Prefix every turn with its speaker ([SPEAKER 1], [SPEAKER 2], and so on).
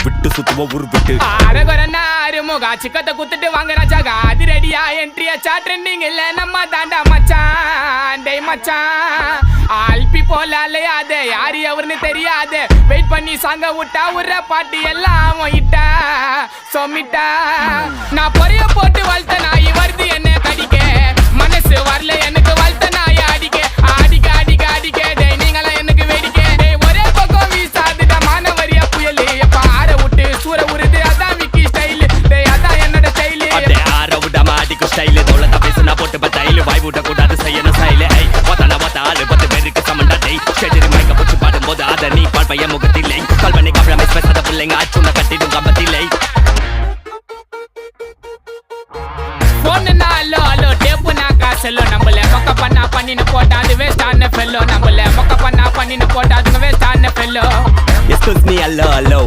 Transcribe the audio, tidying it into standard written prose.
[SPEAKER 1] விட்டு சுத்துவோம் ஊர் விட்டு.
[SPEAKER 2] அரகொரனாரு முகா சிக்கத்தை குத்துட்டு வாங்குற ஜாகா அது ரெடியா என்ட்ரியாச்சா ட்ரெண்டிங் இல்ல நம்ம தாண்டா மச்சான் டேய் மச்சான் ஆல்பி போல அலையாதே யாரு எவருன்னு தெரியாது வெயிட் பண்ணி சாங்க விட்டா உர்ற பாட்டி எல்லாம் இட்டா சொமிட்டா நான் பொரிய போட்டு வளர்த்த நாய் வருது என்ன கடிக்க மனசு வரல எனக்கு வளர்த்த நாய் அடிக்க அடிக்க அடிக்க அடிக்க டேய் நீங்களாம் எனக்கு வேடிக்கை டேய் ஒரே பக்கம் வீசாதுடா மானவரியா புயல் எப்ப ஆற விட்டு சூற உருது அதான் விக்கி ஸ்டைல் டேய் அதான் என்னோட ஸ்டைல்
[SPEAKER 1] அதே ஆற விடாம அடிக்கும் ஸ்டைல் தோளத்தை பேசுனா போட்டு பத்தாயில வாய் விட கூடாது செய்யணும் ஸ்டைல் ஐ ஒத்தன ஒத்த ஆளு 10 பேருக்கு சமண்டா டேய் ஷெடரி மைக்க போட்டு பாடும்போது அத நீ பால் பையன் முகத்தில்லை கால் பண்ணி காப்ளமே பேசாத பிள்ளைங்க ஆச்சுன கட்டிடும் கம்பத்தில்லை
[SPEAKER 2] போன்னா அல்லோ அல்லோ டேப்பு நான் காசல்லோ நம்மள மொக்க பண்ணா பண்ணின்னு போட்டா அது வேஸ்ட் ஆன ஃபெல்லோ நம்மள மொக்க பண்ணா பண்ணின்னு போட்டா அது வேஸ்ட் ஆன ஃபெல்லோ
[SPEAKER 1] எக்ஸ்கியூஸ் மீ அல்லோ அல்லோ